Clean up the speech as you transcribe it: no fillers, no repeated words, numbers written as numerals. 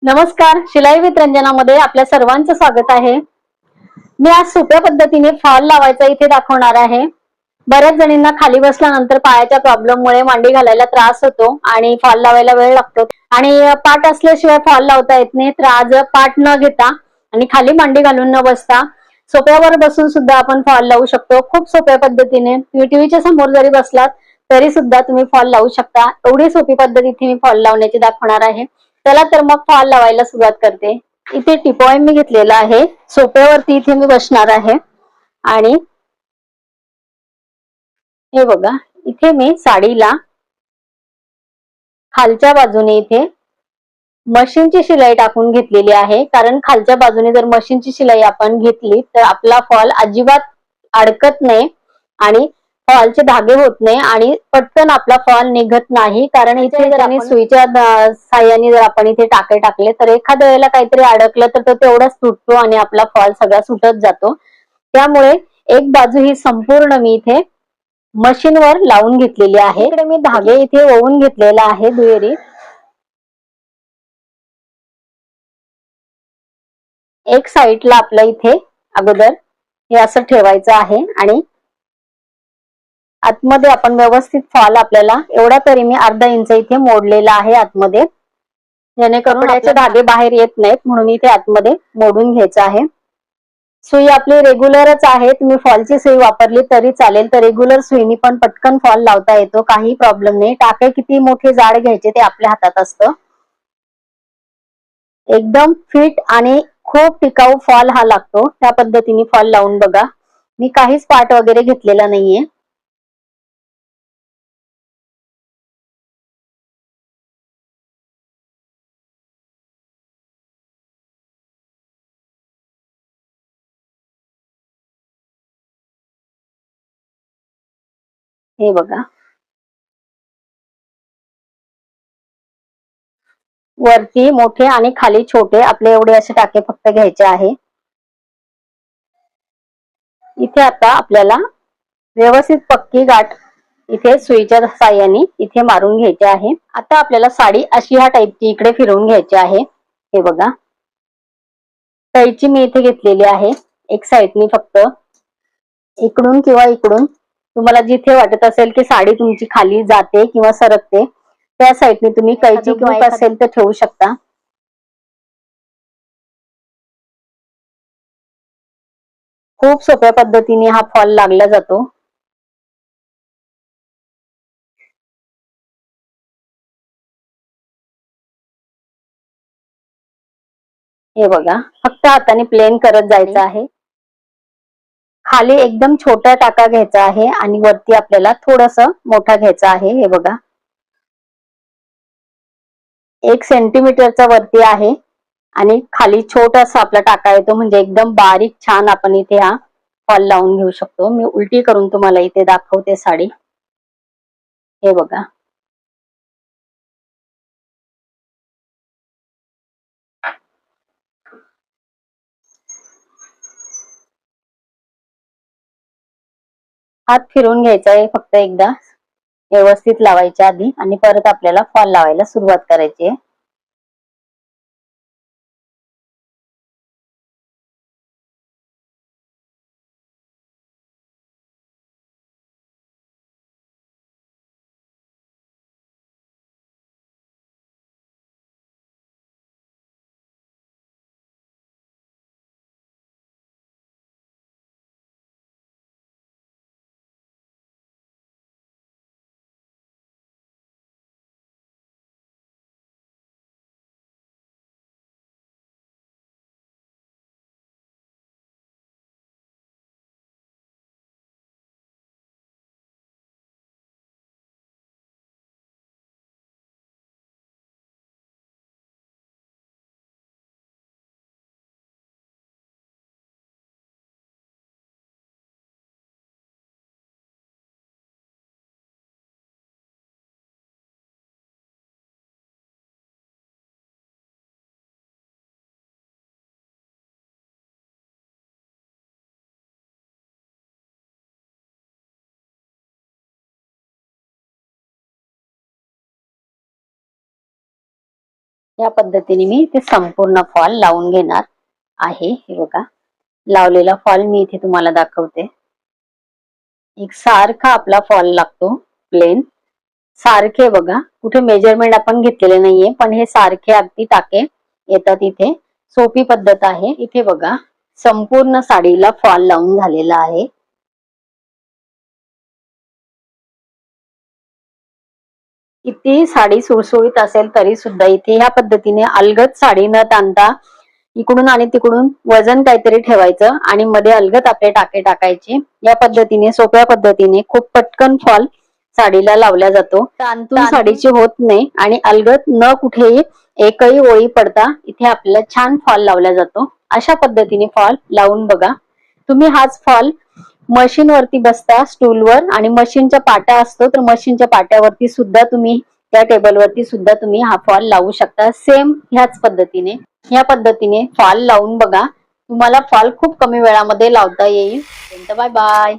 नमस्कार, शिलाई विथ रंजनामध्ये आपल्या सर्वांचं स्वागत आहे। मी आज सोप्या पद्धतीने फॉल लावायचा इथे दाखवणार आहे। बऱ्याच जणींना खाली बसल्यानंतर पायाच्या प्रॉब्लेममुळे मांडी घालायला त्रास होतो आणि फॉल लावायला वेळ लागतो आणि पाठ असल्याशिवाय फॉल लावता येत नाही। तर आज पाठ न घेता आणि खाली मांडी घालून न बसता सोप्यावर बसून सुद्धा आपण फॉल लावू शकतो। खूप सोप्या पद्धतीने तुम्ही टीव्हीच्या समोर जरी बसलात तरी सुद्धा तुम्ही फॉल लावू शकता। एवढी सोपी पद्धत इथे मी फॉल लावण्याची दाखवणार आहे। चला तर मग फॉल लावायला सुरुवात करते। इथे टिपॉय मी घेतलेला आहे, सोप्यावरती इथे मी बसणार आहे आणि हे बघा इथे मी साडीला खालच्या बाजूने इथे मशीनची शिलाई टाकून घेतलेली आहे, कारण खालच्या बाजूने जर मशीनची शिलाई आपण घेतली तर आपला फॉल अजिबात अडकत नाही आणि फॉलचे धागे होत नाही आणि पटकन आपला फॉल निघत नाही। कारण इथे जर आणि सुईच्या साह्याने जर आपण इथे टाके टाकले तर एखाद्या वेळेला काहीतरी अडकलं तर तो तेवढाच तुटतो आणि आपला फॉल सगळा सुटत जातो। त्यामुळे एक बाजू ही संपूर्ण मी इथे मशीनवर लावून घेतलेली आहे। इकडे मी धागे इथे ओवून घेतलेला आहे दुहेरी। एक साईडला आपल्या इथे अगोदर हे असं ठेवायचं आहे आणि आतमध्ये आपण व्यवस्थित फॉल आपल्याला एवढा तरी मी अर्धा इंच इथे मोडलेला आहे आतमध्ये, जेणेकरून कपड्याचे धागे बाहेर येत नाहीत, म्हणून इथे आतमध्ये मोडून घ्यायचं आहे। सुई आपली रेग्युलरच आहे, तुम्ही फॉलची सुई वापरली तरी चालेल। तर रेग्युलर सुईनी पण पटकन फॉल लावता येतो, काही प्रॉब्लेम नाही। टाके किती मोठे जाड घ्यायचे ते आपल्या हातात असतं। एकदम फिट आणि खूप टिकाऊ फॉल हा लागतो। त्या पद्धतीने फॉल लावून बघा। मी काहीच पार्ट वगैरे घेतलेला नाहीये। हे बघा वरती मोठे आणि खाली छोटे आपले एवढे असे टाके फक्त घ्यायचे आहे। इथे आता आपल्याला व्यवस्थित पक्की गाठ इथे सुईच्या साह्याने इथे मारून घ्यायची आहे। आता आपल्याला साडी अशी ह्या टाईपची इकडे फिरवून घ्यायची आहे। हे बघा कैची मी इथे घेतलेली आहे, एक साईडनी फक्त इकडून किंवा इकडून तुम्हाला जिथे वाटत असेल की साडी तुमची खाली जाते किंवा सरकते त्या साईडने तुम्ही कैची किंवा असेल तर ठेवू शकता। खूप सोप्या पद्धतीने हा फॉल लागला जातो। हे बघा फक्त हाताने प्लेन करत जायचं आहे। खाली एकदम छोटा टाका घ्यायचा आहे आणि वरती आपल्याला थोडस मोठा घ्यायचा आहे। हे बघा 1 सेंटीमीटरचा वरती आहे आणि खाली छोटासा आपला टाका येतो, म्हणजे एकदम बारीक छान आपण इथे हा फॉल लावून घेऊ शकतो। मी उलटी करून तुम्हाला इथे दाखवते साडी। हे बघा हात फिरवून घ्यायचा आहे फक्त एकदा व्यवस्थित लावायच्या आधी आणि परत आपल्याला फॉल लावायला सुरुवात करायची आहे। या पद्धतीने मी ते संपूर्ण फॉल लावून घेणार आहे. हे बघा, लावलेला फॉल मी इथे तुम्हाला दाखवते. एक सारखा आपला फॉल लागतो, प्लेन सारखे. बघा, कुठे मेजरमेंट आपण घेतलेले नाहीये, पण हे सारखे अगदी टाके येतात इथे. सोपी पद्धत आहे. इथे बघा, संपूर्ण साडीला फॉल लावून झालेला आहे. किती साडी सुळसुळीत असेल तरी सुद्धा इथे ह्या पद्धतीने अलगद साडी न ताणता इकडून आणि तिकडून वजन काहीतरी ठेवायचं आणि मध्ये अलगद आपले टाके टाकायचे. या पद्धतीने, सोप्या पद्धतीने खूप पटकन फॉल साडीला लावला जातो. तांतून साडीची होत नाही आणि अलगद न कुठेही एकही ओळी पडता इथे आपल्याला छान फॉल लावला जातो. अशा पद्धतीने फॉल लावून बघा. तुम्ही हाच फॉल मशीन वरती बसता, स्टूलवर, आणि मशीनच्या पाट्या असतो तर मशीनच्या पाट्यावरती सुद्धा तुम्ही, त्या टेबलवरती सुद्धा तुम्ही हा फॉल लावू शकता. सेम ह्याच पद्धतीने, ह्या पद्धतीने फॉल लावून बघा. तुम्हाला फॉल खूप कमी वेळामध्ये लावता येईल. Bye bye.